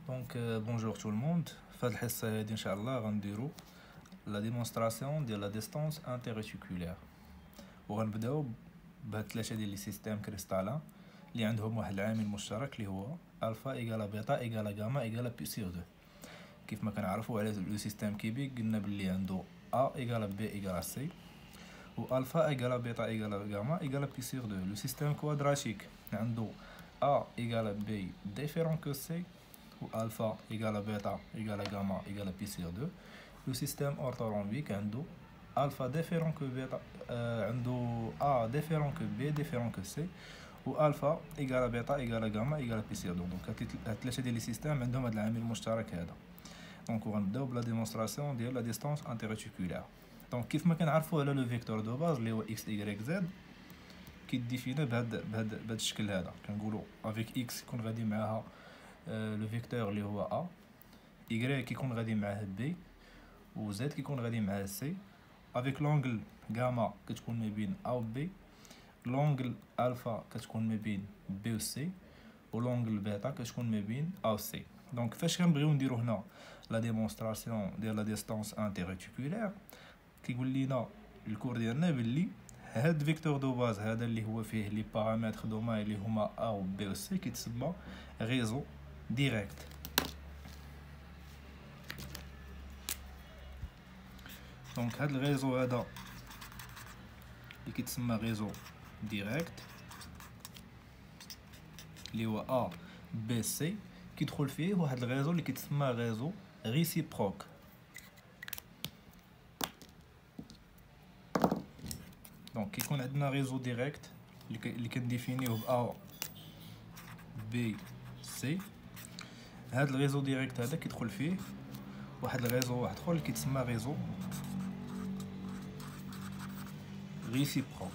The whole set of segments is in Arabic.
Bonjour tout le monde. في هذه الحصة هذه إن شاء الله غنديرو لا ديمونستراسيون ديال لا ديستانس انتيريتيكولير وغنبداو بهاد ثلاثة ديال لي سيستيم كريستالين اللي عندهم واحد العامل مشترك اللي هو الفا ايكالا بيتا ايكالا غاما ايكالا بي سيغ دو. كيف ما كنعرفوا على لو سيستيم كيبي قلنا بلي عنده ا ايكالا بي ايكالا سي و الفا ايكالا بيتا ايكالا غاما ايكالا بي سيغ دو. لو سيستيم كوادراتيك عنده ا ايكالا بي ديفيرون كو سي ou alpha égale à bêta égale à gamma égale à pi sur 2. Le système orthorhombique عنده alpha différent que bêta عنده A différent que B différent que C و alpha égale à bêta égale à gamma égale à pi sur 2. Donc الثلاثة ديال لي سيستيم عندهم هذا العامل المشترك هذا. دونك غنبداو بلا ديمونستراسيون ديال لا ديستانس انتيريتيكولير. دونك كيف ما كنعرفوا على لو فيكتور دو باز اللي هو x y z كيديفيني بهذا الشكل هذا. كنقولوا افيك x يكون غادي معاها لو فيكتور اللي هو ا y كيكون غادي معاه بي و z كيكون غادي معاه سي افيك لونغل غاما كتكون ما بين ا و بي لونغل الفا كتكون ما بين بي و سي و لونغل بيتا كتكون ما بين ا و سي. دونك فاش كنبغيو نديرو هنا لا ديمونستراسيون ديال لا ديستانس انتيريتيكولير كيقول لينا الكور ديالنا باللي هاد فيكتور دو باز هذا اللي هو فيه لي بارامتر دوما اللي هما ا و بي و سي كيتسمى ريزو ديريكت. دونك هاد الريزو هذا اللي كيتسمى ريزو ديريكت اللي هو ا بي سي كيدخل فيه واحد الريزو اللي كيتسمى ريزو ريسيبروك. دونك كيكون عندنا ريزو ديريكت اللي كنديفينيوه ب ا بي سي. هاد الريزو ديريكت هذا كيدخل فيه واحد الريزو واحد اخر اللي كيتسمى ريزو ريسيبروك.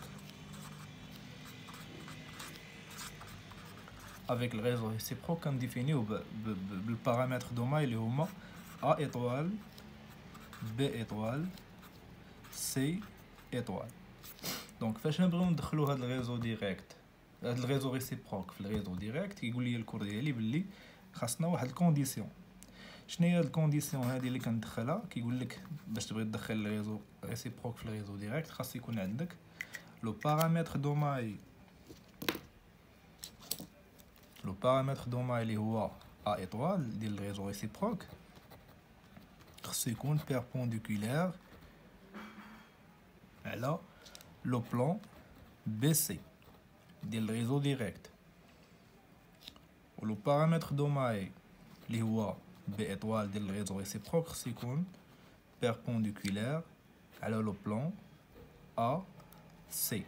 افيك الريزو ريسيبروك كنديفينيو بالبارامتر دوما اللي هما ا ايطوال بي ايطوال سي ايطوال. دونك فاش نبغيو ندخلو هاد الريزو ديريكت هاد الريزو ريسيبروك في الريزو ديريكت كيقول لي الكور ديالي باللي خاصنا واحد الكونديسيون. شنو هي الكونديسيون هذه اللي كندخلها؟ كيقول لك باش تبغي تدخل الريزو ريسيبروك في الريزو ديريكت خاص يكون عندك لو بارامتر دوماي اللي هو ا ايطوال ديال الريزو ريسيبروك خاصو يكون بيربونديكولير على لو بلان بي سي ديال الريزو ديريكت و لو بارامتر دوماي اللي هو بي ايطوال ديال الريزو ريسيبروك خصو يكون بيربونديكولير على لو بلان ا سي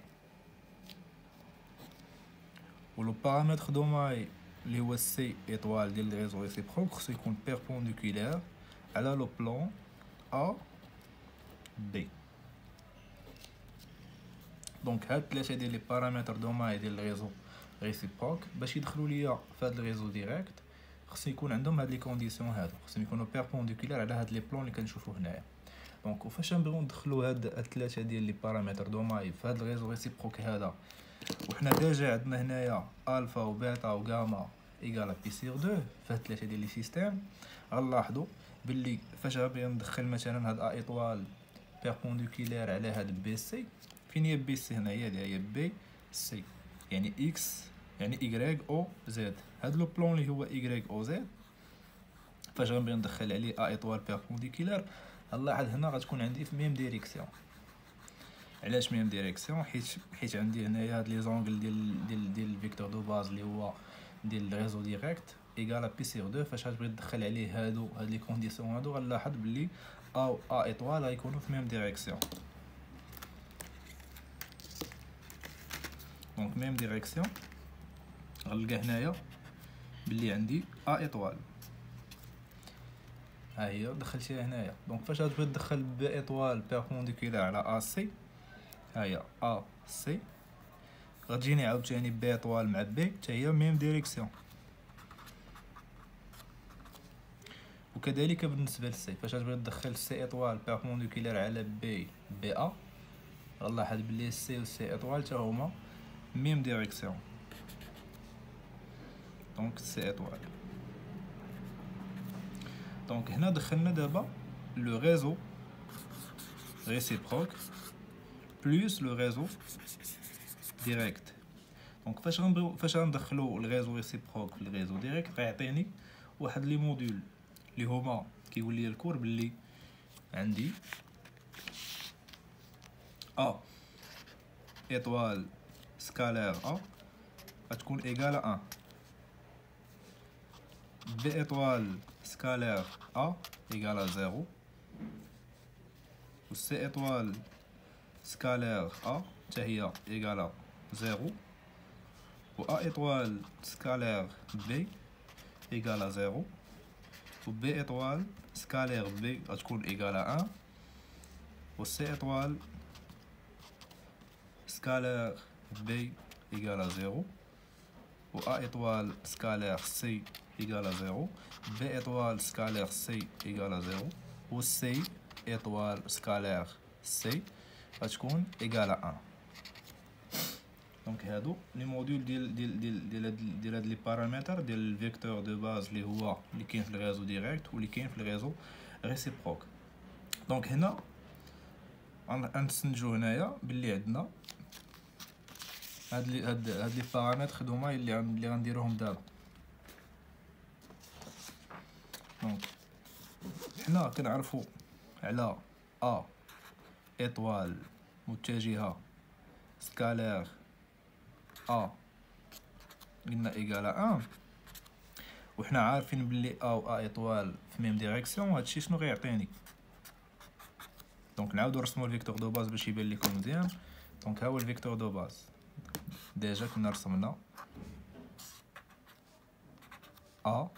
و لو بارامتر دوماي اللي هو سي ايطوال ديال الريزو ريسيبروك خصو يكون بيربونديكولير على لو بلان ا بي. دونك هاد ثلاثه ديال لي بارامتر دوماي ديال الريزو ريسيبروك باش يدخلوا ليا في هاد الريزو ديريكت خصو يكون عندهم هاد لي كونديسيون هادو خصهم يكونوا بيربونديكولير على هاد لي بلون اللي كنشوفوا هنايا. دونك وفاش نبغيو ندخلوا هاد الثلاثه ديال لي بارامتر دوماي في هاد الريزو ريسيبروك هذا وحنا ديجا عندنا هنايا الفا و بيتا و غاما ايكال بي سيغ 2 في هاد الثلاثه ديال لي سيستيم غنلاحظوا باللي فاش غنبغي ندخل مثلا هاد ا ايطوال بيربونديكولير على هاد بي سي فين هي بي سي هنايا هي بي سي يعني اكس يعني y او زد. هاد لو بلون اللي هو y او زد فاش غنبغي ندخل عليه ا ايطوال بيربونديكولير غنلاحظ هنا غتكون عندي في ميم ديريكسيون. علاش ميم ديريكسيون؟ حيت عندي هنايا هاد لي زونغل ديال الفيكتور دو باز اللي هو ديال الريزو ديريكت ايكال بي سيغ 2. فاش غتبغي تدخل عليه هاد لي كونديسيون هادو غنلاحظ بلي ا ايطوال غيكونوا في ميم ديريكسيون. دونك ميم ديريكسيون غنلقى هنايا باللي عندي ا ايطوال ها هي دخلتيها هنايا. دونك فاش غتبغي تدخل بي ايطوال بيربونديكولير على ا سي ها هي ا سي غتجيني عاوتاني بي ايطوال مع بي حتى هي ميم ديريكسيون. وكذلك بالنسبه للسي فاش غتبغي تدخل سي ايطوال بيربونديكولير على بي ا غنلاحظ بلي سي و سي ايطوال حتى هما ميم ديريكسيون. دونك سي ايطوال دونك هنا دخلنا دابا لو ريزو réciproque plus le réseau direct. دونك فاش غندخلو الريزو ريسيبروك في الريزو ديريكت غيعطيني واحد لي موديول اللي هما كيقول لي الكور باللي عندي ا ايطوال سكالير ا غتكون ايكال 1 بي ايطوال سكالير ا ايكال 0 و سي ايطوال سكالير ا حتى هي ايكال 0 و ا ايطوال سكالير بي ايكال 0 و بي ايطوال سكالير بي غتكون ايكال 1 و سي ايطوال سكالير بي ايكال 0 و ا ايطوال سكالير سي ايكال 0 بي ايطوال سكالير سي ايكال 0 و سي ايطوال سكالير سي غتكون ايكال 1. دونك هادو لي موديول ديال هاد لي بارامتر ديال الفيكتور دو باز اللي هو اللي كاين في الريزو ديريكت واللي كاين في الريزو ريسيبروك. دونك هنا غنستنتجو هنايا باللي عندنا هاد لي بارامتر هما اللي غنديروهم دابا. دونك حنا كنعرفو على ا ايطوال متجهه سكالير ا قلنا ايكال 1 وحنا عارفين بلي ا و ا ايطوال في ميم ديريكسيون. هادشي شنو غيعطيني؟ دونك نعاودو نرسمو الفيكتور دو باز باش يبان لكم مزيان. دونك ها هو الفيكتور دو باز ديجا كنا رسمنا ا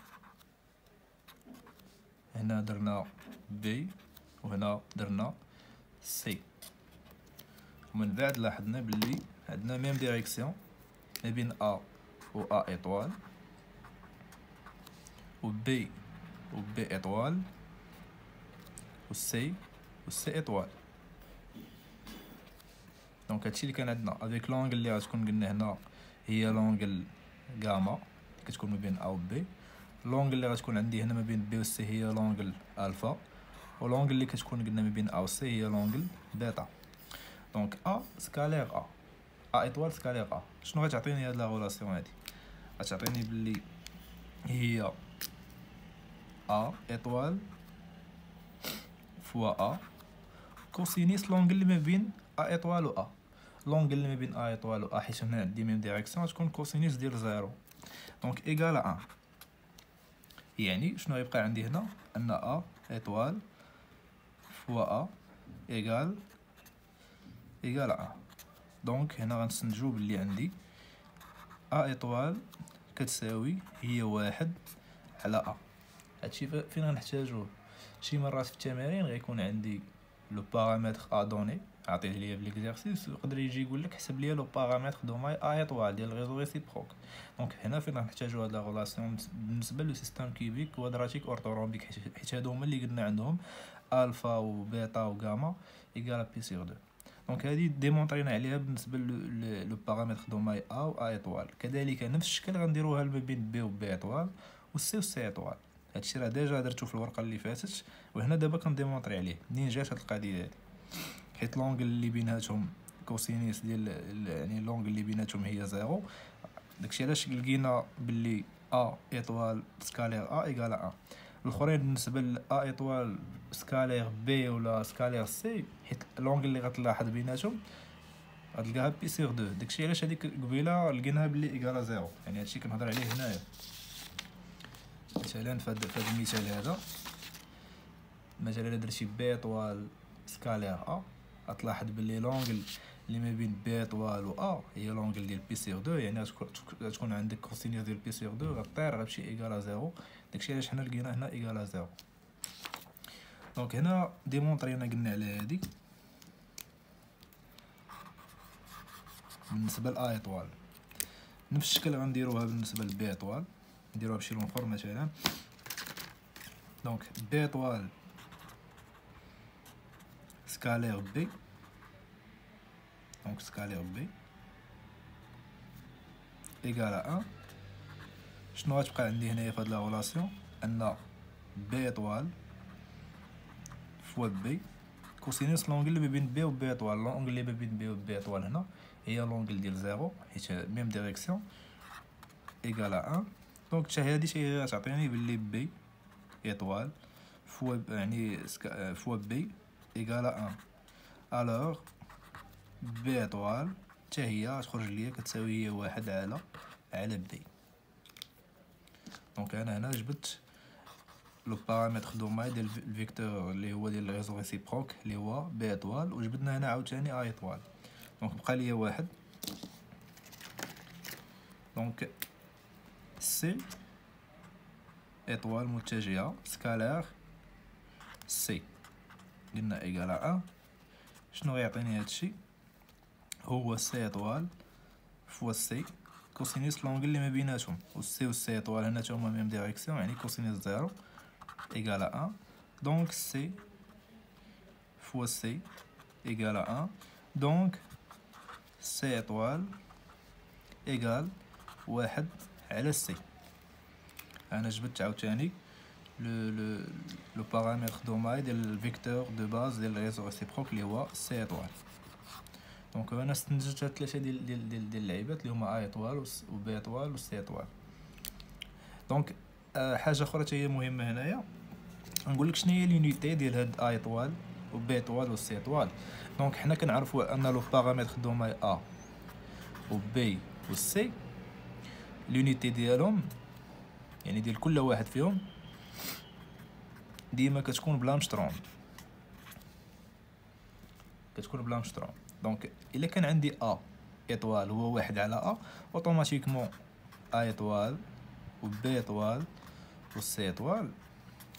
هنا درنا بي وهنا درنا سي ومن بعد لاحظنا بلي عندنا ميم ديريكسيون ما بين ا و ا ايطوال و بي ايطوال و سي ايطوال. دونك هادشي اللي كان عندنا افيك لونغل اللي غتكون قلنا هنا هي لونغل غاما اللي كتكون ما بين ا و بي. لونغل اللي غتكون عندي هنا ما بين بي و سي هي لونغل الفا و لونغل اللي كتكون قلنا ما بين ا و سي هي لونغل بيتا. دونك ا سكالير ا ايطوال سكالير ا شنو غتعطيني هاد لا غولاسيون هادي؟ غتعطيني بلي هي ا ايطوال فوا ا كوسينيس لونغل اللي ما بين ا ايطوال و ا. لونغل اللي ما بين ا ايطوال و ا حيت هنا عندي ميم ديريكسيون غتكون كوسينيس ديال 0 دونك ايكال 1. يعني شنو غيبقى عندي هنا؟ ان ا ايطوال فوا ا ايكال 1. دونك هنا غنستنتجو بلي عندي ا ايطوال كتساوي هي 1 على ا. هادشي فين غنحتاجوه؟ شي مرات في التمارين غيكون عندي لو بارامتر ا دوني عطيه ليا في ليكزارسيس ويقدر يجي يقول لك حسب ليا لو بارامتر دو ماي ا ايطوال ديال الريزو ريسيبروك. دونك هنا فين غنحتاجو هاد لا غولاسيون بالنسبه لو سيستيم كيوبيك كوادراتيك اورتورومبيك حيت هادو هما اللي قلنا عندهم الفا و بيتا و غاما ايكال بي سيغ 2. دونك هادي ديمونطرينا عليها بالنسبه لو بارامتر دو ماي ا و ا ايطوال. كذلك نفس الشكل غنديروها ما بين بي و بي ايطوال و سي و سي ايطوال. هادشي راه ديجا درتو في الورقه اللي فاتت وهنا دابا كنديمونطري عليه منين جات هاد القضيه هادي حيت لونغل اللي بيناتهم كوسينيس ديال يعني لونغل اللي بيناتهم هي 0. داكشي علاش لقينا باللي ا ايطوال سكالير ا ايكال 1. الاخرين بالنسبه ل ا ايطوال سكالير بي ولا سكالير سي حيت لونغل اللي غتلاحظ بيناتهم غتلقاها بي سيغ 2. داكشي علاش هذيك قبيله لقيناها باللي ايكال 0. يعني هادشي كنهضر عليه هنايا. مثلا في هذا المثال هذا مثلا الا درتي بي ايطوال سكالير ا غتلاحظ باللي لونغل اللي ما بين بي ايطوال و ا هي لونغل ديال بي سيغ 2. يعني غتكون عندك كوسينيس ديال بي سيغ 2 غطير غتمشي ايكال 0. داكشي علاش حنا لقينا هنا ايكال 0. دونك هنا ديمونطرينا قلنا على هادي بالنسبه ل ا ايطوال. نفس الشكل غنديروها بالنسبه ل بي ايطوال نديروها بشي لون اخر مثلا. دونك بي ايطوال سكالير بي دونك سكالير بي ايكال 1. شنو غتبقى عندي هنايا في هاد لا غولاسيون؟ ان بي اطوال فوا بي كوسينوس لونغل اللي ما بين بي و بي اطوال. لونغل اللي ما بين بي و بي اطوال هنا هي لونغل ديال زيرو حيت ميم ديريكسيون ايكالا ان. دونك حتى هادي غتعطيني بلي بي اطوال فوا يعني فوا بي ايكالا ان. الوغ بي اطوال حتى هي غتخرج ليا كتساوي هي واحد على بي. دونك انا هنا جبت لو بارامتر دوماي ديال الفيكتور اللي هو ديال الريزو ريسيبروك اللي هو بي اطوال، وجبدنا هنا عاوتاني ا اطوال. دونك بقى ليا واحد. دونك سي اطوال متجهه سكالير سي قلنا ايكالا ان. شنو غيعطيني هادشي؟ هو سي اطوال فوا سي كوسينوس لونغل اللي ما بيناتهم، و سي و سي اطوال هنا تا هما ميم ديريكسيون يعني كوسينوس زيرو ايكالا ان. دونك سي فوا سي ايكالا ان. دونك سي اطوال ايكال واحد على سي. انا جبت عاوتاني لو بارامتر دوماي ديال الفيكتور دو باز ديال الريزو ريسيبروك اللي هو سي اطوال. دونك انا استنتجت هاد ثلاثه ديال اللعيبات اللي هما ا اطوال و بي اطوال و سي اطوال. دونك حاجه اخرى حتى هي مهمه هنايا، نقول لك شنو هي لونيتي ديال هاد ا اطوال و بي اطوال و سي اطوال. دونك حنا كنعرفوا ان لو بارامتر دوماي ا و بي و سي لونيتي ديالهم يعني ديال كل واحد فيهم ديما كتكون بلامشترون، كتكون بلامشترون. دونك الا كان عندي ا اطوال هو واحد على ا، اوتوماتيكمون ا اطوال و بي اطوال و سي اطوال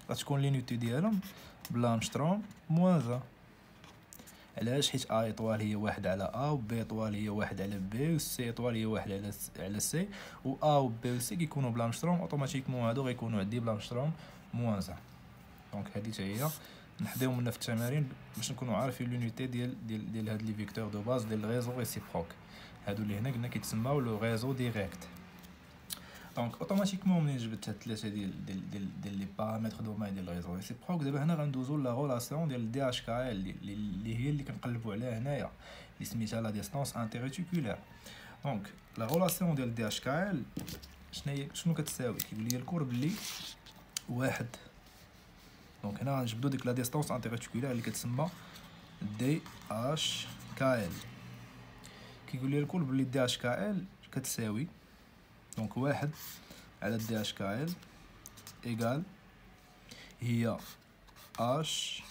غتكون لونيتي ديالهم بلامشترون موان 1. علاش؟ حيت ا اطوال هي واحد على ا، و بي اطوال هي واحد على بي، و سي اطوال هي واحد على سي، و ا و بي و سي كيكونوا بلامشترون اوتوماتيكمون هادو غيكونوا عندي بلامشترون موان 1. دونك هادي حتى هي نحضيو منها في التمارين باش نكونوا عارفين لونيتي ديال هاد لي فيكتور دو باز ديال الريزو ريسيبروك. هادو اللي هنا قلنا كيتسماو لو ريزو ديريكت. دونك اوتوماتيكمون منين جبت هاد ثلاثه ديال لي بارامتر دوماي ديال الريزو ريسيبروك، دابا هنا غندوزو لا ريلاسيون ديال دي اش كا ال اللي هي اللي كنقلبوا عليها هنايا اللي سميتها لا ديستانس انتيريتيكولير. دونك لا ريلاسيون ديال دي اش كا ال شنو كتساوي؟ كيقول لي الكور بلي واحد. دونك هنا غنجبدو ديك لا ديستانس انتيريتيكولير اللي كتسمى دي اش كا ال. كيقول لي الكل بلي دي اش كا ال كتساوي دونك واحد على دي اش كا ال ايكال هي اش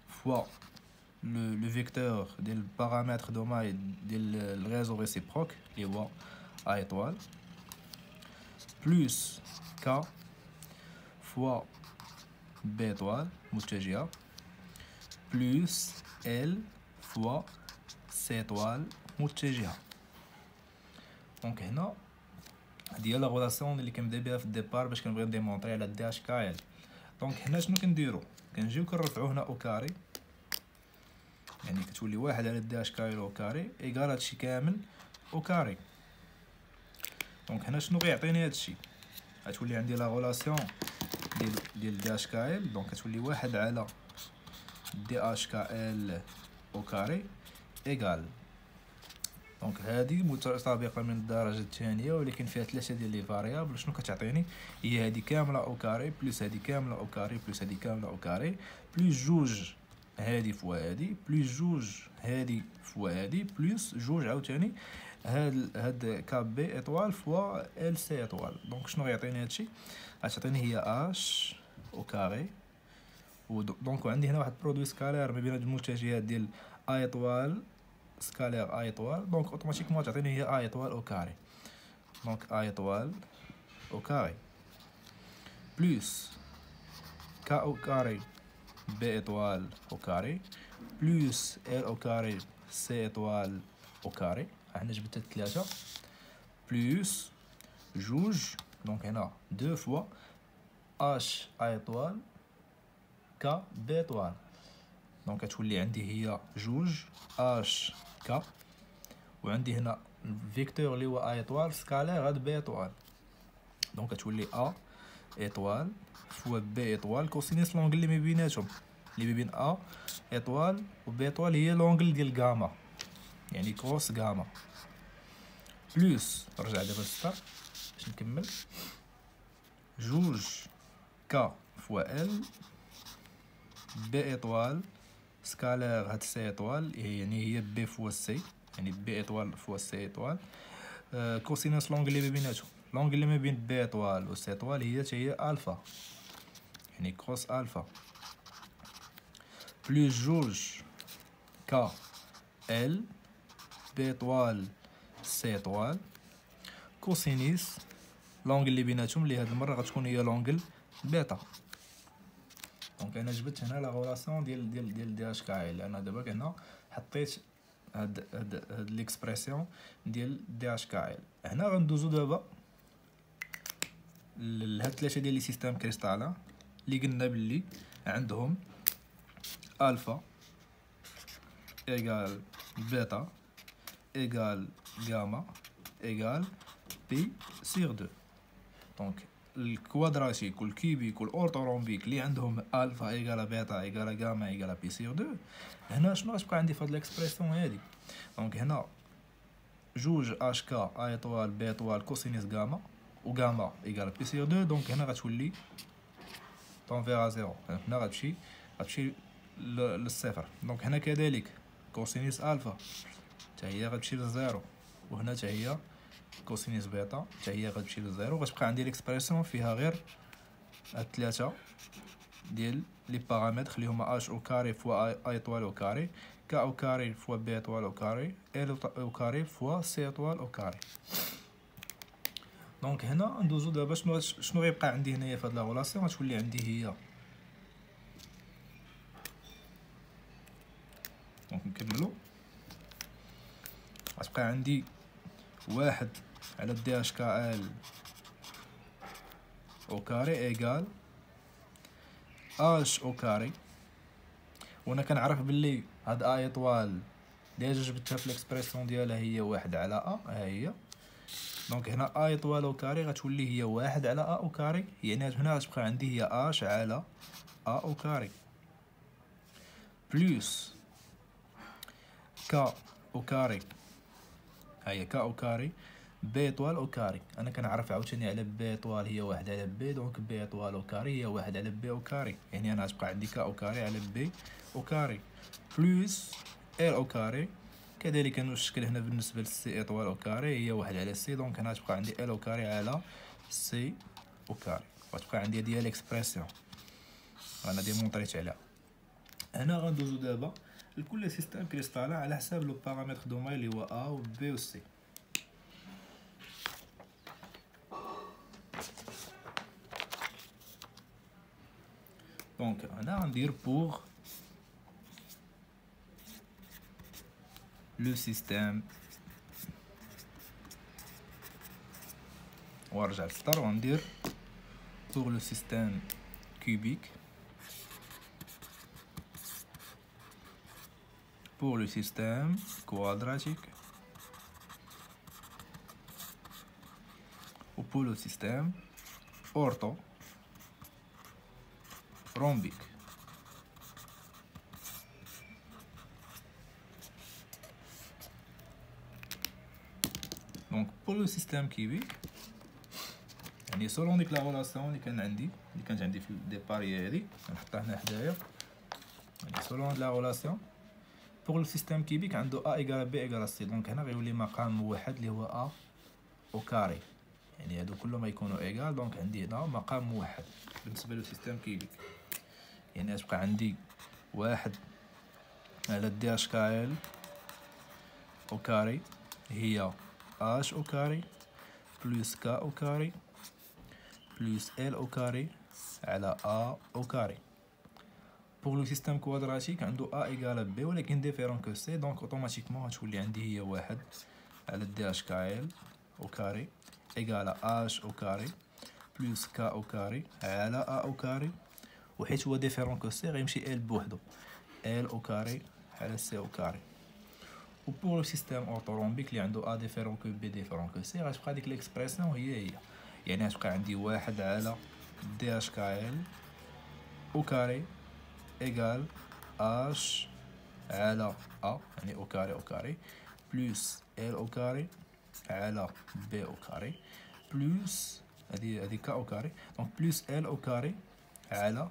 فوا لو فيكتور ديال البارامتر دوماي ديال الريزو ريسيبروك اللي هو ا اطوال بلس كا فوا بي اطوال متجهه بلس ال فوا سي اطوال متجهه. دونك هنا هادي هي لا ريلاسيون اللي كنبدا بها في الديبار باش كنبغي نديمونطري على دي اش كا ال. دونك هنا شنو كنديرو؟ كنجيو كنرفعو هنا او كاري، يعني كتولي واحد على دي اش كا ال او كاري ايكال هادشي كامل او كاري. دونك هنا شنو غيعطيني هادشي؟ غتولي عندي لا ريلاسيون ديال دي اش كا ال. دونك كتولي واحد على دي اش كا ال او كاري ايكال. دونك هذه متطابقه من الدرجه الثانيه ولكن فيها ثلاثه ديال لي فاريابل. شنو كتعطيني؟ هي هذه كامله او كاري بلس هذه كامله او كاري بلس هذه كامله او كاري بلس جوج هذه فوا هذه بلس جوج هذه فوا هذه بلس جوج عاوتاني هاد كاب بي اطوال فوا ال سي اطوال. دونك شنو غيعطيني هادشي؟ غتعطيني هي اش او كاري. دونك عندي هنا واحد برودوي سكالير ما بين هاد المتجهات ديال ا اطوال سكالير ا اطوال. دونك اوتوماتيكمون تعطيني هي ا اطوال او كاري. دونك ا اطوال او كاري بلس كا او كاري بي اطوال او كاري بلس ال او كاري سي اطوال او كاري. هنا جبت ثلاثة بلس جوج. دونك هنا دو فوا اش ا اطوال كا بي اطوال. دونك كتولي عندي هي جوج اش كا، وعندي هنا الفيكتور اللي هو ا اطوال سكالير هاد بي اطوال. دونك كتولي ا ايطوال فوا بي ايطوال كوسينيس لونغل اللي ما بيناتهم، اللي ما بين ا ايطوال و بي ايطوال هي لونغل ديال غاما، يعني كوس غاما، بلوس نرجع دابا للسطر باش نكمل، جوج ك فوا ال بي ايطوال سكالير هاد سي ايطوال يعني هي بي فوا سي، يعني بي ايطوال فوا سي ايطوال كوسينوس لونغل اللي ما بيناتهم، لونغل اللي ما بين بي ايطوال و سي ايطوال هي الفا، يعني كوس الفا، بلوس جوج ك ال بي ايطوال سي ايطوال كوسينيس لونغل اللي بيناتهم اللي هاد المره غتكون هي لونغل بيتا. دونك انا جبت هنا لا غولاسيون ديال اش كايل، لان دابا هنا حطيت هاد ليكسبرسيون ديال دي اش كايل. هنا غندوزو دابا لهاد ثلاثه ديال لي سيستيم كريستالين اللي قلنا باللي عندهم الفا ايغال بيتا ايغال غاما ايغال بي سيغ دو. دونك الكوادراتيك والكيبيك والاورتورومبيك اللي عندهم الفا ايغال بيتا ايغال غاما ايغال بي سيغ دو، هنا شنو غتبقى عندي في هاد ليكسبرسيون هادي؟ دونك هنا جوج اش كا ا ايطوال بي ايطوال كوسينيس غاما و غاما ايغال بي سيغ دو، دونك هنا غتولي طونفيغا زيرو، هنا غتمشي للصفر. دونك هنا كذلك كوسينيس الفا حتى هي غتمشي للزيرو، وهنا حتى هي كوسينيس بيتا حتى هي غتمشي للزيرو. غتبقى عندي ليكسبرسيون فيها غير هاد ثلاثه ديال لي بارامتر اللي هما اش او كاري فوا ا ايطوال او كاري، ك او كاري فوا بي ايطوال او كاري، ال او كاري فوا سي ايطوال او كاري. دونك هنا ندوزو دابا شنو غيبقى عندي هنايا في هاد لا غولاسيون، غتولي عندي هي دونك نكملو. غتبقى عندي واحد على دي اش كا ال او كاري ايغال اش او كاري، وانا كنعرف باللي هاد ا ايطوال ديجا جبتها في ليكسبرسيون ديالها هي واحد على ا، ها هي. دونك هنا ا ايطوال او كاري غتولي هي واحد على ا او كاري، يعني هنا غتبقى عندي هي اش على ا او كاري بلوس ك او كاري، هي ك او كاري بي ايطوال او كاري. انا كنعرف عاوتاني على بي ايطوال هي واحد على بي، دونك بي ايطوال او كاري هي واحد على بي او كاري، يعني انا غتبقى عندي ك او كاري على بي او كاري بلوس ال او كاري. كذلك نفس الشكل هنا بالنسبه للسي ايطوال او كاري هي واحد على سي، دونك هنا غتبقى عندي ال او كاري على سي او كاري، غتبقى عندي ديال ليكسبرسيون انا ديمونطريت عليها. هنا غندوزو دابا لكل سيستيم كريستالين على حساب لو بارامتر دوماي اللي هو ا و بي و سي. دونك هنا غندير بوغ لو سيستيم، وارجع للسطر وندير بوغ لو سيستيم كوبيك، pour le système quadratique ou pour le système orthorhombique. Donc pour le système cubique يعني selon ديك لا غولاسيون اللي كانت عندي في الديبار هي هادي، نحطها هنا حدايا. يعني selon هاد لا غولاسيون بوغ لو سيستيم كيبيك عنده ا ايكال بي ايكال سي، دونك هنا غيولي مقام موحد اللي هو ا او كاري، يعني هادو كلهم غيكونوا ايكال. دونك عندي هنا مقام موحد بالنسبه لو سيستيم كيبيك، يعني غتبقى عندي واحد على دي اش كا ال او كاري هي اش او كاري بلوس كا او كاري بلوس ال او كاري على ا او كاري. بوغ لو سيستيم كوادراتيك عنده ا ايكال بي ولكن ديفيرون كو سي، دونك اوتوماتيكمون غتولي عندي هي واحد على دي اش كا ال او كاري ايكال اش او كاري بلوس كا او كاري على ا او كاري، وحيت هو ديفيرون كو سي غيمشي ال بوحدو ال او كاري على سي او كاري. و بوغ لو سيستيم اوتورومبيك اللي عنده ا ديفيرون كو بي ديفيرون كو سي غتبقى ديك ليكسبرسيون هي يعني غتبقى عندي واحد على دي اش كا ال او كاري ايكال اش على ا، يعني او كاري او كاري بلوس ال او كاري على بي او كاري بلوس هادي كا او كاري، دونك بلوس ال او كاري على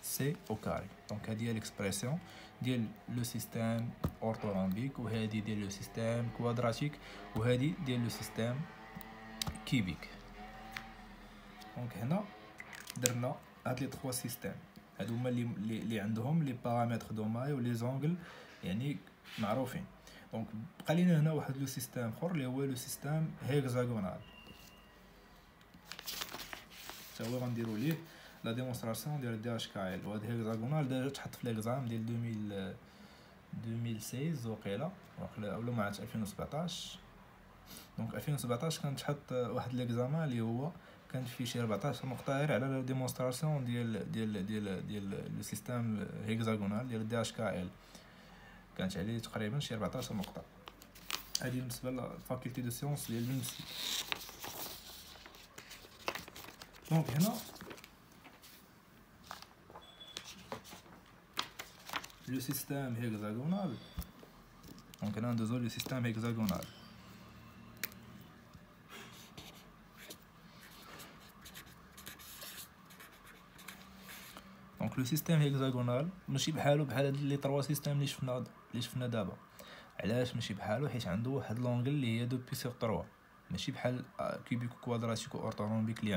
سي او كاري. دونك هادي هي ليكسبرسيون ديال لو سيستيم اورتورامبيك، وهادي ديال لو سيستيم كوادراتيك، وهادي ديال لو سيستيم كيبيك. دونك هنا درنا هاد لي 3 سيستيم، هادو هما اللي عندهم لي بارامتر دوماي ولي زونغل يعني معروفين. دونك بقى لينا هنا واحد لو سيستيم اخر اللي هو لو سيستيم هيكزاغونال، تا هو غنديرو ليه لا ديمونستراسيون ديال دي اش كا ال. وهاد هيكزاغونال ديجا تحط في ليكزام ديال 2016 وقيلا ولا ما عرفتش 2017. دونك 2017 كان تحط واحد ليكزامان اللي هو كانت فيه شي 14 نقطه غير على لا ديمونستراسيون ديال لو سيستيم هيكزاغونال ديال دي اش كا ال، كانت عليه تقريبا شي 14 نقطه. هذه بالنسبه للفاكولتي دو سيونس ديال لونسي. دونك هنا لو سيستيم هيكزاغونال، دونك هنا ندوزو لو سيستيم هيكزاغونال. دونك لو سيستيم هيكزاغونال ماشي بحالو بحال هاد لي 3 سيستيم اللي شفنا دابا. علاش ماشي بحالو؟ حيت عنده واحد لونغل اللي هي 2 بي سور 3، ماشي بحال كوبيك كوادراتيك اورتورامبيك اللي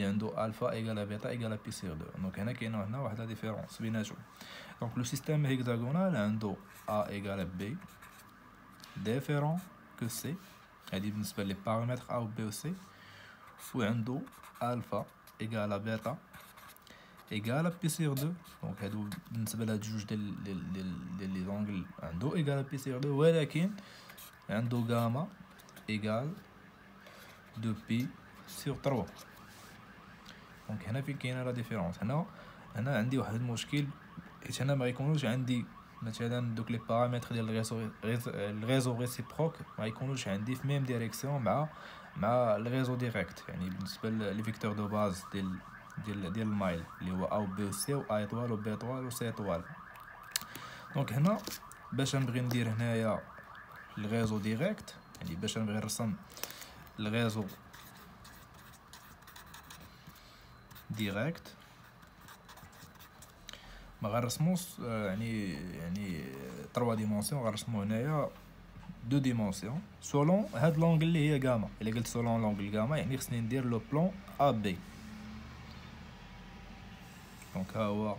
عنده الفا ايكال بيتا ايكال بي سور 2. دونك هنا كاينه هنا واحد لا ديفيرونس بيناتهم. دونك لو سيستيم هيكزاغونال عنده ا ايكال بي ديفيرون كو سي، هادي بالنسبه لي بارامتر ا و بي و سي، وعنده الفا ايكال بيتا ايكال بي سور 2. دونك هادو بالنسبه لهاد جوج ديال لي زونغل عنده ايكال بي سور 2، ولكن عنده غاما ايكال 2 بي سور 3. دونك هنا فين كاينه لا ديفيرونس. هنا عندي واحد المشكل، حيت هنا ما غيكونوش عندي مثلا دوك لي بارامتر ديال الريزو ريسيبروك ما غيكونوش عندي في ميم ديريكسيون مع الريزو ديريكت، يعني بالنسبه لي فيكتور دو باز ديال المايل اللي هو ا و بي و سي و ا ايطوال و بي ايطوال و سي ايطوال. دونك هنا باش نبغي ندير هنايا الريزو ديريكت، يعني باش نبغي نرسم الريزو ديريكت ما غنرسموش يعني 3 ديمونسيون، غنرسمو هنايا 2 ديمونسيون سولون هاد لونغل اللي هي غاما. الا قلت سولون لونغل غاما يعني خصني ندير لو بلون ا بي. دونك ها هو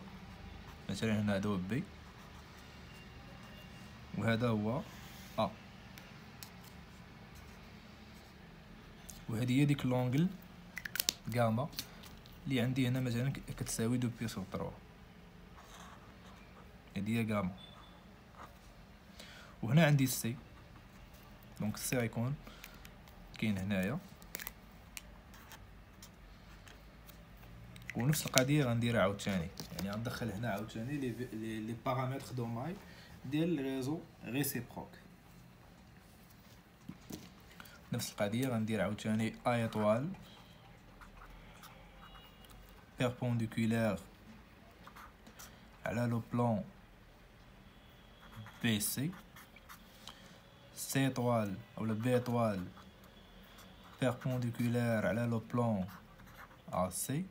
مثلا هنا هذا هو بي وهذا هو ا، وهذه هي ديك لونغل غاما اللي عندي هنا مثلا كتساوي 2 بي سور 3. هذه هي غاما. وهنا عندي السي، دونك السي غيكون كاين هنايا، ونفس القضيه غنديرها عاوتاني، يعني غندخل هنا عاوتاني لي بارامتر دوماي ديال الريزو ريسيبروك. نفس القضيه غندير عاوتاني ا ايطوال perpendiculaire على لو بلان بي سي، سي ايطوال اولا بي ايطوال perpendiculaire على لو بلان ا سي،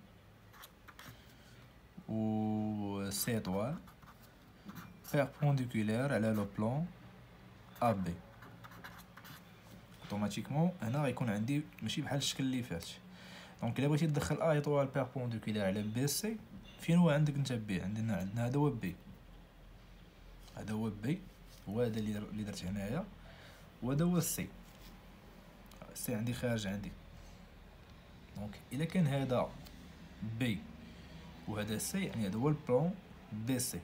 و سي ايطوال perpendiculaire على لو بلان ا بي. اوتوماتيكمون هنا غيكون عندي ماشي بحال الشكل اللي فات. دونك الا بغيتي تدخل ا ايطوال بيربونديكولار على بي سي، فين هو عندك انت بي؟ عندنا هذا هو بي، هذا هو بي، هو هذا اللي درت هنايا، وهذا هو سي. سي عندي خارج عندي. دونك الا كان هذا بي وهذا سي، يعني هذا هو البلان بي سي،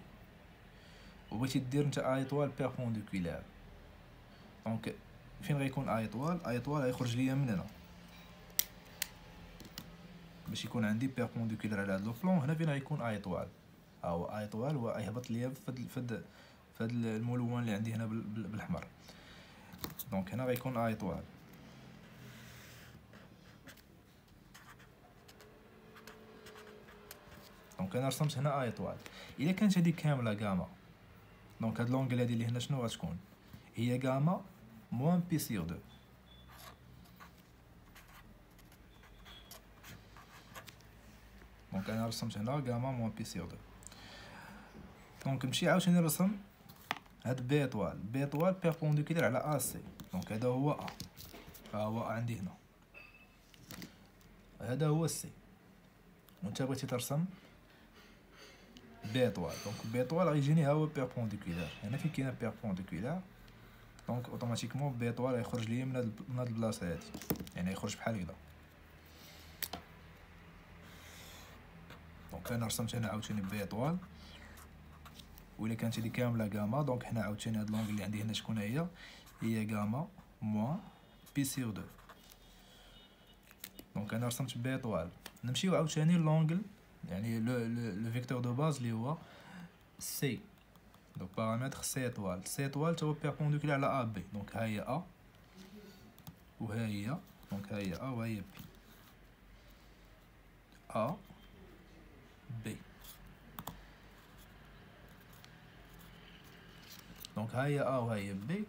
وبغيتي دير انت ا ايطوال بيربونديكولار، دونك فين غيكون ا ايطوال؟ ا ايطوال غيخرج ليا من هنا باش يكون عندي بيربونديكولار على هذا لو بلون. هنا فين غيكون ا ايطوال؟ ها هو ا ايطوال، هو غيهبط ليا فهاد الملون اللي عندي هنا بالاحمر. دونك هنا غيكون ا ايطوال. دونك انا رسمت هنا ا ايطوال. الا كانت هذه كامله غاما، دونك هاد لونغل هادي اللي هنا شنو غتكون؟ هي غاما موان بي سيغ دو. دونك انا رسمت هنا غاما موان بي سيغ دو. دونك نمشي عاوتاني نرسم هاد بي ايطوال. بي ايطوال بيربونديكولير على ا سي، دونك هذا هو ا، ها هو ا عندي هنا، هذا هو سي. وانت بغيتي ترسم بي ايطوال، دونك بي ايطوال غيجيني ها هو بيربونديكولير، هنا فين كاينه بيربونديكولير دونك اوتوماتيكمون بي ايطوال غيخرج ليا من هاد البلاصه هادي، يعني يخرج بحال هكذا. دونك انا رسمت هنا عاوتاني بي ايطوال، وإلا كانت هادي كامله غاما، دونك هنا عاوتاني هاد لونغل اللي عندي هنا شكون هي غاما موان بي سيغ دو. دونك انا رسمت بي ايطوال. نمشيو عاوتاني لونغل، يعني لو فيكتور دو باز اللي هو سي. دونك بارامتر سي ايطوال. سي ايطوال تا هو بيربونديكولير على ا بي، دونك ها هي ا وها هي، دونك ها هي ا وها هي بي، ا بي. دونك ها هي ا وها هي بي.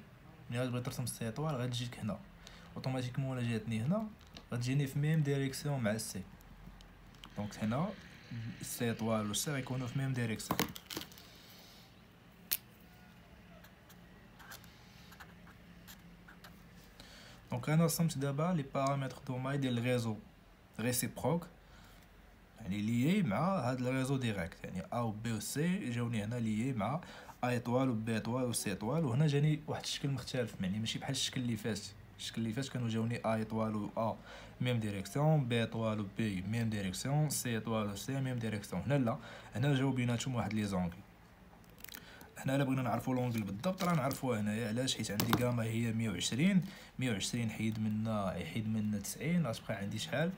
ملي غتبغي ترسم سي ايطوال غتجيك هنا اوتوماتيكمون، الا جاتني هنا غتجيني في ميم ديريكسيون مع السي. دونك هنا سي ايطوال و سي غيكونو في ميم ديريكسيون. دونك انا رسمت دابا لي بارامتر دوماي ديال الريزو ريسيبروك، يعني ليي مع هاد الريزو ديريكت، يعني ا و بي و سي جاوني هنا ليي مع ا ايطوال و بي ايطوال و سي ايطوال. وهنا جاني واحد الشكل مختلف، يعني ماشي بحال الشكل اللي فات. الشكل اللي فات كانوا جاوني ا ايطوال و ا ميم ديريكسيون، بي ايطوال و بي ميم ديريكسيون، سي ايطوال و سي ميم ديريكسيون. هنا لا، هنا جاو بيناتهم واحد لي زونغل. هنا الا بغينا نعرفوا لونغل بالضبط راه نعرفوها هنايا. علاش؟ حيت عندي غاما هي 120 حيد منا 90 غتبقى عندي شحال؟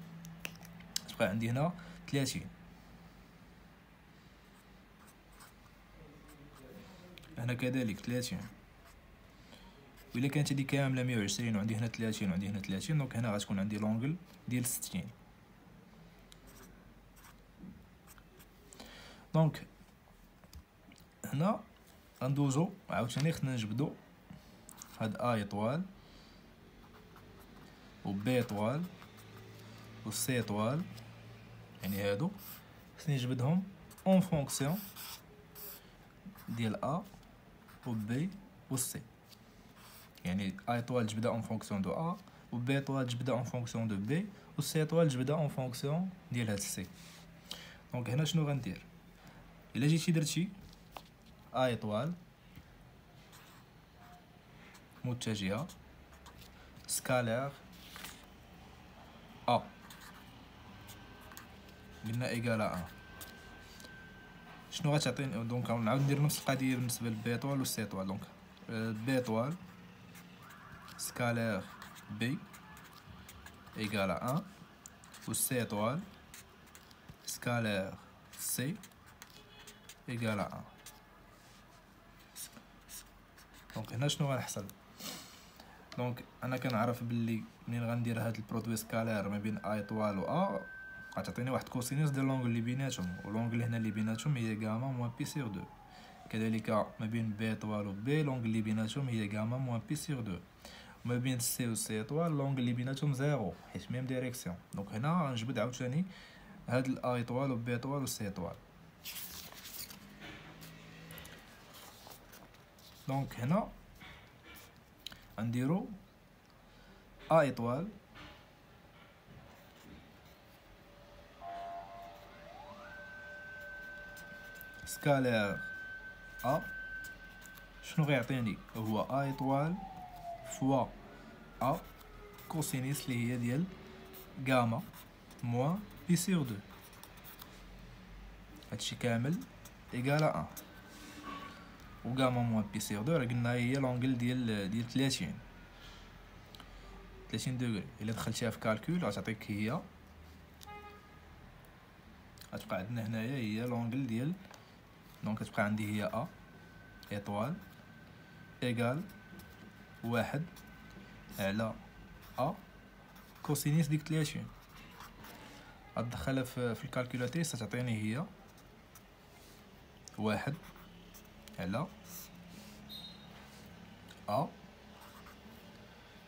غتبقى عندي هنا 30. هنا كذلك 30. وإلا كانت هادي كامله 120 وعندي هنا 30 وعندي هنا 30، دونك هنا غتكون عندي لونغل ديال 60. دونك هنا غندوزو عاوتاني، خصنا نجبدو هاد ا ايطوال و بي ايطوال و سي ايطوال، يعني هادو خصني نجبدهم اون فونكسيون ديال ا و بي و سي. يعني ا ايطوال تجبدها اون فونكسيون دو ا، و بي ايطوال تجبدها اون فونكسيون دو بي، و سي ايطوال تجبدها اون فونكسيون ديال هاد سي. دونك هنا شنو غندير؟ الا جيتي درتي ا ايطوال متجهه سكالير ا، قلنا ايكال ا، شنو غتعطيني؟ دونك نعاود ندير نفس القضيه بالنسبه لبي ايطوال و سي ايطوال. دونك بي ايطوال سكالير بي ايكال 1 و سي ايطوال سكالير سي ايكال 1. دونك هنا شنو غنحصل؟ دونك انا كنعرف باللي منين غندير هاد البرودوي سكالير ما بين ا ايطوال و ا غتعطيني واحد كوسينوس ديال لونغل اللي بيناتهم، و لونغل هنا اللي بيناتهم هي غاما موان بي سيغ دو. كذلك ما بين بي ايطوال و بي لونغل اللي بيناتهم هي غاما موان بي سيغ دو. ما بين سي و سي ايطوال لونغل اللي بيناتهم زيرو حيت ميم ديريكسيون. دونك هنا غنجبد عاوتاني هاد ا ايطوال و بي ايطوال و سي ايطوال. دونك هنا غنديرو ا ايطوال سكالير ا، شنو غيعطيني؟ هو ا ايطوال فوا ا كوسينيس اللي هي ديال غاما موان بي سيغ دو. هادشي كامل ايكال 1، و غاما موان بي سيغ دو راه قلنا هي لونغل ديال 30 دوغري. الا دخلتيها في كالكول غتعطيك هي، غتبقى عندنا هنايا هي لونغل ديال، دونك كتبقى عندي هي ا ايطوال ايكال 1 على ا كوسينيس ديك 30. غتدخلها في الكالكولاتريس تعطيني هي واحد على أ.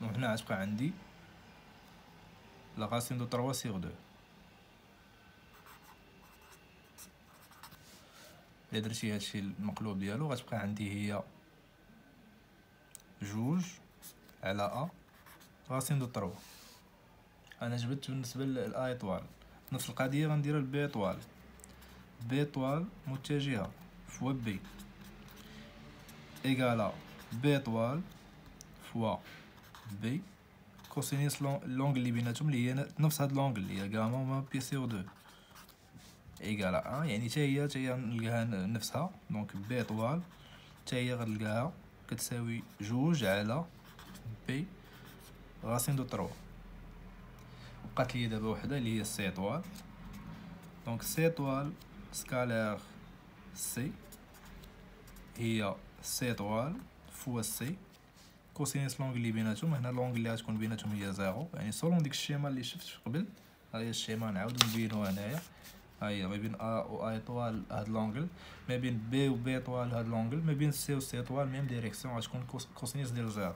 دونك هنا غتبقى عندي لا راسين دو 3 سيغ 2. إلا درتي هادشي المقلوب ديالو غتبقى عندي هي جوج على أ راسين دو 3. أنا جبت بالنسبة لأ إيطوال نفس القضية غنديرها لبي إيطوال. بي إيطوال متجهة فوا بي إيكالا بي إيطوال فوا بي كوسينيس لونغل اللي بيناتهم اللي هي نفس هاد لونغل اللي هي غاما ما بي سيغ 2 إيكالا يعني تا هي نلقاها نفسها. دونك بي إيطوال تا هي غنلقاها كتساوي جوج على بي راسين دو 3. بقات لي دابا وحده اللي هي سي إيطوال. دونك سي إيطوال سكالير سي هي سي إيطوال فوا سي كوسينيس لونغل اللي بيناتهم. هنا لونغل اللي غتكون بيناتهم هي زيرو يعني سولون ديك الشيما اللي شفت قبل. ها هي الشيما نعاودو نبينوها هنايا. ها هي ما بين أ و أ إيطوال هاد لونغل، ما بين بي و بي إيطوال هاد لونغل، ما بين سي و سي إيطوال ميم ديريكسيون غتكون كوسينيس ديال زيرو.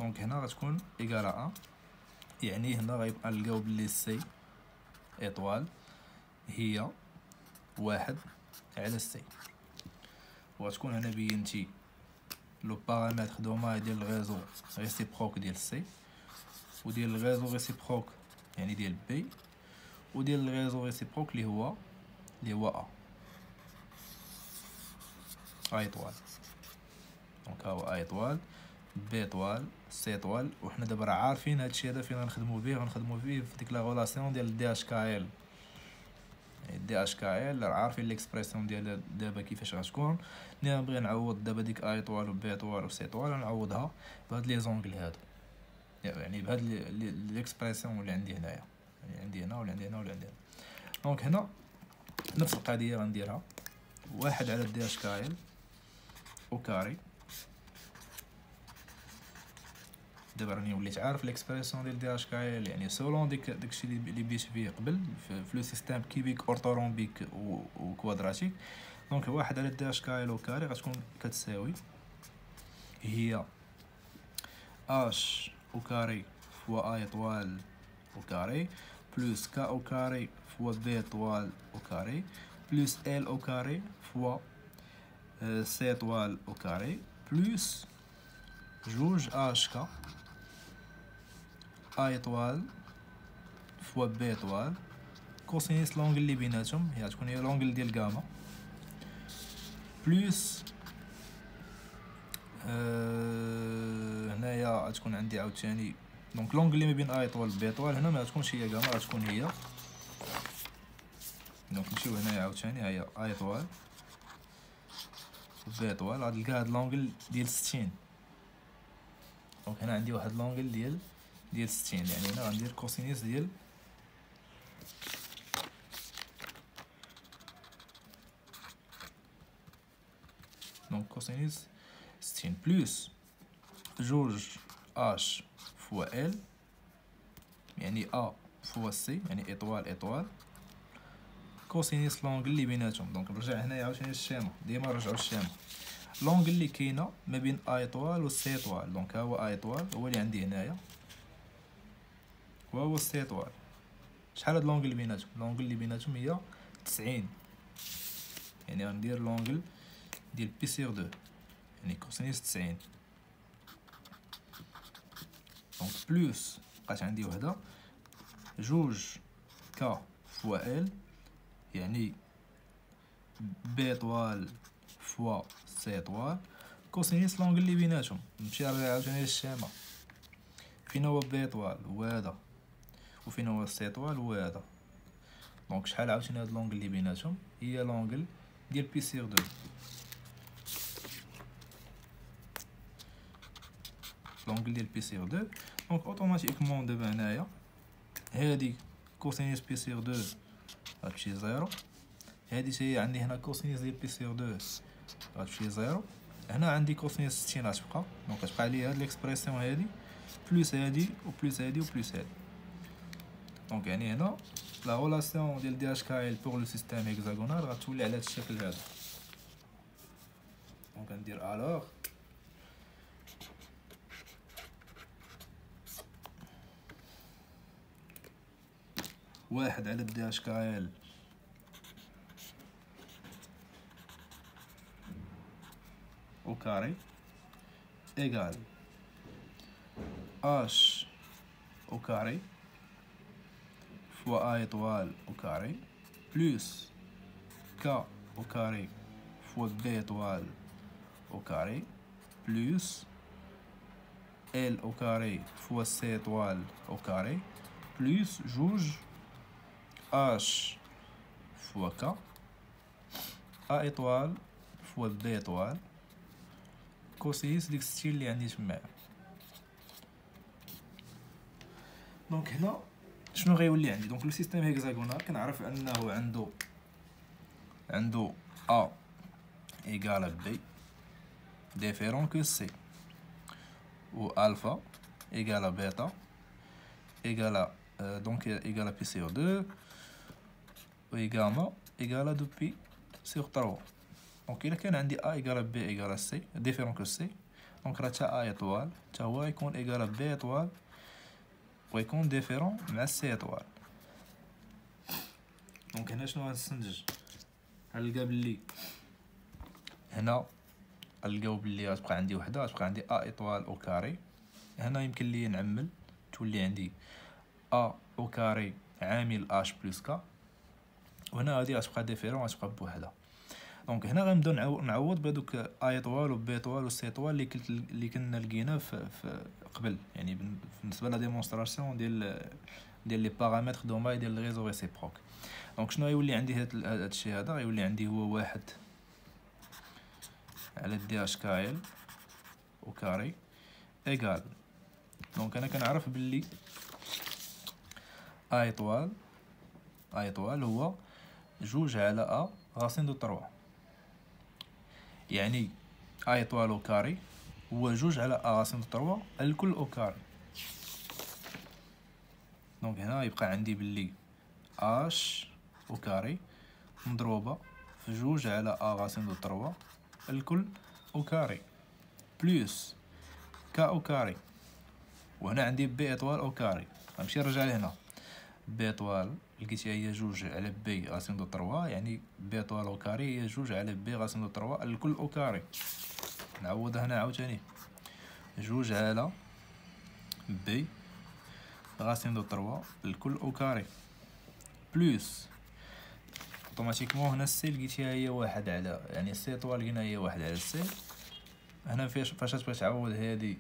دونك هنا غتكون إيكالا أ يعني هنا غيبقى نلقاو بلي سي إيطوال هي واحد على سي. وغتكون هنا بينتي لو بارامتر دوما ديال الغيزو ريسيبروك ديال سي وديال الغيزو ريسيبروك يعني ديال بي وديال الغيزو ريسيبروك اللي هو أ إيطوال. دونك ها هو أ إيطوال بي إيطوال سي إيطوال. وحنا دابا راه عارفين هادشي هذا فين غنخدمو بيه. غنخدمو فيه في ديك لا غولاسيون ديال دي اش كا ال. دي اش كا ال راه عارفين ليكسبريسيون ديال دابا كيفاش غتكون. ملي نبغي نعوض دابا ديك أ إيطوال و بي إيطوال و سي إيطوال غنعوضها بهاد لي زونغل هادو يعني بهاد ليكسبريسيون اللي عندي هنايا. يعني عندي هنا ولا عندي هنا ولا عندي هنا. دونك هنا نفس القضية غنديرها واحد على دي اش كا ال او كاري. دابا راني وليت عارف ليكسبريسيون ديال دي اش كا ال يعني سولون داكشي اللي بديت فيه قبل في لو سيستيم كيبيك اورتورومبيك و كوادراتيك. دونك واحد على دي اش كا ال او كاري غتكون كتساوي هي اش او كاري فوا أ إيطوال او كاري بلس كا او كاري فوا بي إيطوال او كاري بلس ال او كاري فوا سي إيطوال او كاري بلس جوج اش كا أ إيطوال فوا بي إيطوال كوسينيس لونغل اللي بيناتهم هي غتكون هي لونغل ديال غاما بلس هنايا غتكون عندي عاوتاني دونك لونغل اللي ما بين أ إيطوال بي إيطوال هنا ما غتكونش هي غاما غتكون هي. دونك نمشيو هنايا عاوتاني ها هي أ إيطوال بي إيطوال غتلقى هاد لونغل ديال 60. دونك هنا عندي واحد لونغل ديال 60 يعني هنا غندير كوسينيس ديال دونك كوسينيس 60 بلس جوج اش فوا ال يعني أ فوا سي يعني إيطوال إيطوال كوسينيس لونغل اللي بيناتهم. دونك نرجع هنايا عاوتاني للشيما ديما نرجعو للشيما لونغل اللي كاينه ما بين أ إيطوال و سي إيطوال. دونك ها هو أ إيطوال هو اللي عندي هنايا وهو سي إيطوال. شحال هاد لونغل اللي بيناتهم؟ لونغل اللي بيناتهم هي 90 يعني غندير لونغل ديال بي سيغ 2 يعني كوسينيس 90. دونك بلوس بقات عندي وحده جوج كا فوا ال يعني بي إيطوال فوا سي إيطوال كوسينيس لونغل اللي بيناتهم. نمشي نرجع عاوتاني للشيما فين هو بي إيطوال هو هذا وفين هو سي إيطوال هو هذا. دونك شحال عاوتاني هاد لونغل اللي بيناتهم هي لونغل ديال بي سيغ 2. لونغل ديال بي سيغ 2. دونك اوتوماتيكمون دابا هنايا هادي كوسينيس بي سيغ 2 غتمشي زيرو. هادي هي عندي هنا كوسينيس ديال بي سيغ 2 غتمشي زيرو. هنا عندي كوسينيس 60 غتبقى. دونك غتبقى لي هاد ليكسبريسيون هادي بلوس هادي و بلوس هادي و بلوس هادي. دونك يعني هنا لا رولاسيون ديال دي اش كا ال بور لو سيستيم هيكزاغونال غتولي على هذا الشكل هذا. دونك غندير الوغ واحد على دي اش كا ال او كاري ايغال اش او كاري فوا ا ايطوال او كاري بلوس كا او كاري فوا بي ايطوال au carré plus L au carré fois C étoile au carré plus جوج H fois K A étoile fois B étoile كوسينس ديك ستين اللي عندي تمايا. دونك هنا شنو غيولي عندي؟ دونك لو سيستيم هيكزاغونال كنعرف انه عنده A égale B différent que C, où alpha égale à bêta égale à donc égale à pi sur 2 et gamma égale à 2 pi sur 3. Donc il كان عندي A égale à B égale à C différent que C, donc راه تا A étoile تا هو يكون égale à B étoile ويكون différent مع C étoile. دونك هنا شنو غنستنتج؟ غنلقى بلي هنا غنلقاو بلي غتبقى عندي وحده غتبقى عندي ا ايطوال او كاري. هنا يمكن لي نعمل تولي عندي ا او كاري عامل اش بلس كا، وهنا غادي غتبقى ديفيرون غتبقى بوحده. دونك هنا غنبداو نعوض بهذوك ا ايطوال و بي ايطوال و سي ايطوال اللي كنا لقينا في قبل، يعني بالنسبه لا ديمونستراسيون ديال لي بارامتر دوماي ديال الريزو ريسيبروك. دونك شنو غيولي عندي هذا الشيء هذا؟ غيولي عندي هو واحد على دي اش كا ال او كاري ايغال. دونك انا كنعرف باللي ا ايطوال هو جوج على ا غاسين دو طروا، يعني ا ايطوال او كاري هو جوج على ا غاسين دو طروا الكل او كاري. دونك هنا يبقى عندي باللي اش او كاري مضروبه في جوج على ا غاسين دو طروا الكل او كاري بلوس كا او كاري، وهنا عندي بي ايطوال او كاري. غنمشي نرجع لهنا بي ايطوال لقيتها هي جوج على بي غاسين دو طروا، يعني بي ايطوال او كاري هي جوج على بي غاسين دو طروا الكل او كاري. نعوض هنا عاوتاني جوج على بي غاسين دو طروا الكل او كاري بلوس اوتوماتيكمون هنا السي لقيتها هي واحد على، يعني سي ايطوال لقينا هي واحد على السي. هنا فاش تبغي تعوض هادي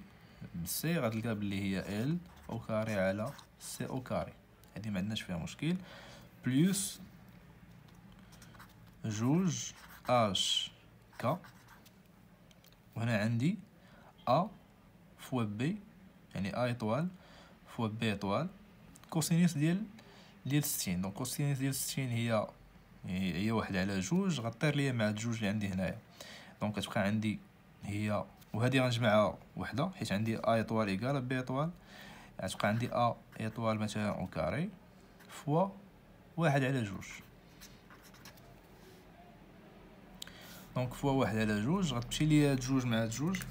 بالسي غتلقى بلي هي ال او كاري على سي او كاري، هادي ما عندناش فيها مشكل، بلوس جوج اش كا، وهنا عندي ا فوا بي يعني ا ايطوال فوا بي ايطوال كوسينيس ديال 60. دونك كوسينيس ديال 60 هي واحد على جوج، غطير ليا مع الجوج اللي عندي هنايا. دونك كتبقى عندي هي، وهذه غنجمعها وحده حيت عندي ا ايطوال ايكال بي ايطوال، غتبقى عندي ا ايطوال مثلا او كاري فوا واحد على جوج. دونك فوا واحد على جوج غتمشي ليا هاد جوج مع هاد جوج،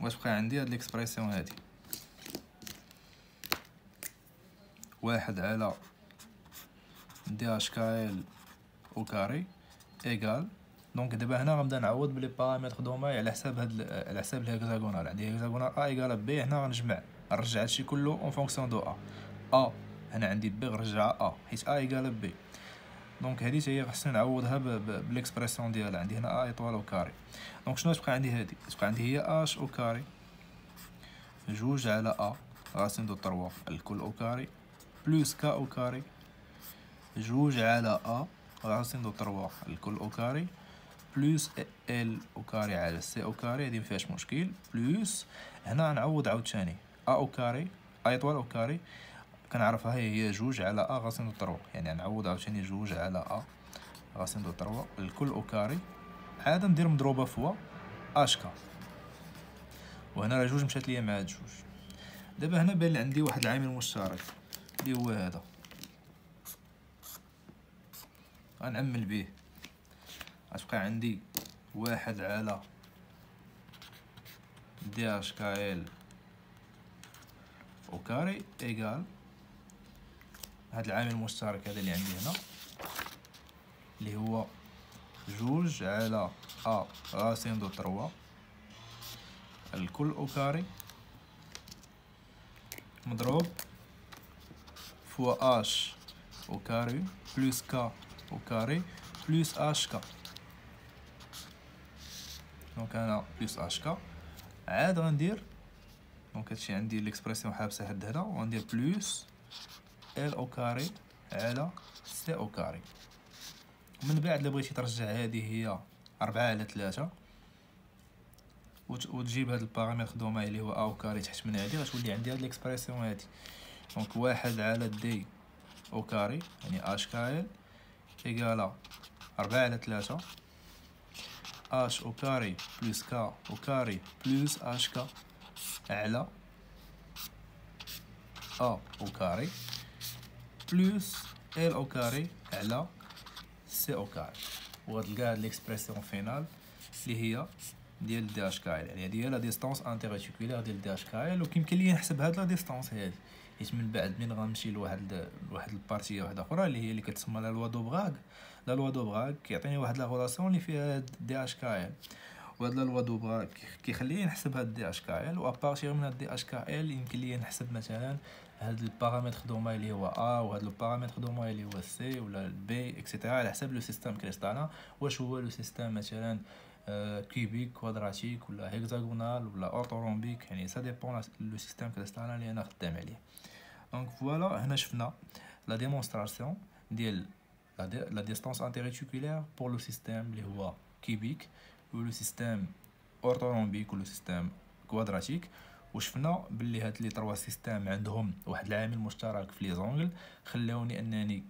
وغتبقى عندي هاد ليكسبريسيون هادي واحد على دي اش كا ال او كاري ايكال. دونك دابا هنا غنبدا نعوض بلي بارامتر دوماي على حساب على حساب الهكزاغونال. عندي هكزاغونال ا ايكال بي، هنا غنجمع نرجع هادشي كله اون فونكسيون دو ا هنا عندي بي غنرجعها ا حيت ا ايكال بي. دونك هادي حتى هي خصني نعوضها بالاكسبريسيون ديالها. عندي هنا ا ايطوال او كاري، دونك شنو تبقى عندي؟ هادي تبقى عندي هي اش او كاري جوج على ا غاسين دو طروا الكل او كاري بلوس كا او كاري جوج على ا غاسين دو طروا الكل او كاري بلوس ال او كاري على سي او كاري، هادي مفيهاش مشكل، بلوس هنا نعوض عاوتاني ا او كاري ا ايطوال او كاري كنعرفها هي جوج على ا غاسين دو طروا، يعني نعوض عاوتاني جوج على ا غاسين دو طروا الكل او كاري عاد ندير مضروبه فوا اش كا، وهنا راه جوج مشات ليا مع هاد جوج. دابا هنا بان عندي واحد العامل مشترك اللي هو هذا، غنعمل به. غتبقى عندي 1/DHKL او كاري ايكال هاد العامل المشترك هذا اللي عندي هنا، اللي هو 2/A راسين دو 3 الكل او كاري مضروب فوا اش او كاري بلس كا او كاري بلس اش كا. دونك انا بلس اش كا عاد غندير، دونك هادشي عندي ليكسبرسيون حابسه حد هنا، وغندير بلس ال او كاري على سي او كاري. من بعد الا بغيتي ترجع هذه هي 4/3 وتجيب هاد البارامتر دوماي اللي هو او كاري تحت من هادي، غتولي عندي هاد ليكسبرسيون هادي. دونك 1/D او كاري يعني اش كايل ايكالا 4/3 اش او كاري بلس كا او كاري بلس اش كا على ا او كاري بلس ال او كاري على سي او كاري. وغتلقى هاد ليكسبرسيون فينال اللي هي ديال دي اش كايل، يعني هادي هي لا ديستونس انتيريتيكولير ديال دي اش كايل. وكيمكن ليا نحسب هاد لا ديستونس هادي، حيت من بعد من غنمشي لواحد البارتيه واحده اخرى اللي هي اللي كتسمى لا لوا دوبغاغ. لا لوا دوبغاغ كيعطيني واحد لا غولاسيون اللي فيها هاد دي اش كايل، وهاد لا لوا دوبغاغ كيخليني نحسب هاد دي اش كايل. وابارتيغ من هاد دي اش كايل يمكن ليا نحسب مثلا هاد البارامتر دوماي اللي هو ا، وهاد البارامتر دوماي اللي هو سي ولا بي اكسيتيرا، على حسب لو سيستيم كريستالين. واش هو لو سيستيم مثلا كوبيك كوادراتيك ولا هيكزاغونال ولا اورتورومبيك، يعني سا ديبون لو سيستيم كريستالين اللي انا خدام عليه. دونك فوالا هنا شفنا لا ديمونستراسيون ديال لا ديستونس انتيريتيكولير بور لو سيستيم اللي هو كوبيك ولو سيستيم اورتورومبيك ولو سيستيم كوادراتيك. وشفنا باللي هاد لي 3 سيستيم عندهم واحد العامل مشترك في لي زونغل خلاوني انني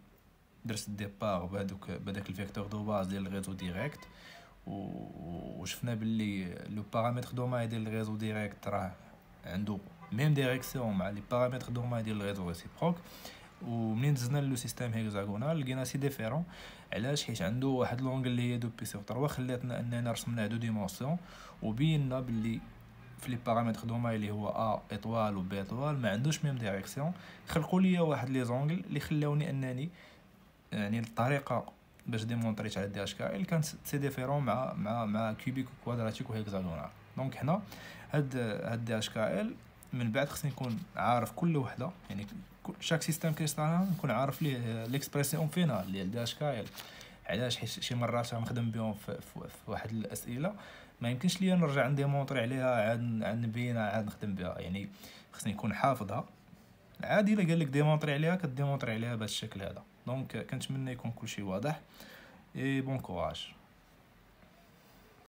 درت الديبار بهداك الفيكتور دو باز ديال الريزو ديريكت. وشفنا باللي لو بارامتر دوماي ديال الريزو ديريكت راه عنده ميم ديريكسيون مع لي بارامتر دوماي ديال الريزو ريسيبروك. ومنين دزنا لو سيستيم هيكزاغونال لقينا سي ديفيرون. علاش؟ حيت عنده واحد لونغل اللي هي 2 pi/3 خلاتنا اننا رسمنا 2 ديمونسيون، وبينا باللي في لي بارامتر دوماي اللي هو ا ايطوال و بي ايطوال ما عندوش ميم ديريكسيون. خلقوا لي واحد لي زونغل اللي خلاوني انني يعني الطريقه باش ديمونطريت على دي اش كايل كانت سي ديفيرون مع كوبيك وكوادراتيك وهيكزاغونال. دونك هنا هاد دي اش كايل من بعد خصني نكون عارف كل وحده، يعني شاك سيستيم كريستالين نكون عارف ليه ليكسبرسيون فينال ديال دي اش كايل. علاش؟ حيت شي مرات غنخدم بهم في واحد الاسئله ما يمكنش ليا نرجع نديمونطري عليها عاد نبينها عاد نخدم بها، يعني خصني نكون حافظها. عادي الا قال لك ديمونطري عليها كديمونطري عليها بهذا الشكل هذا. دونك كنتمنى يكون كلشي واضح. اي بون كوراج.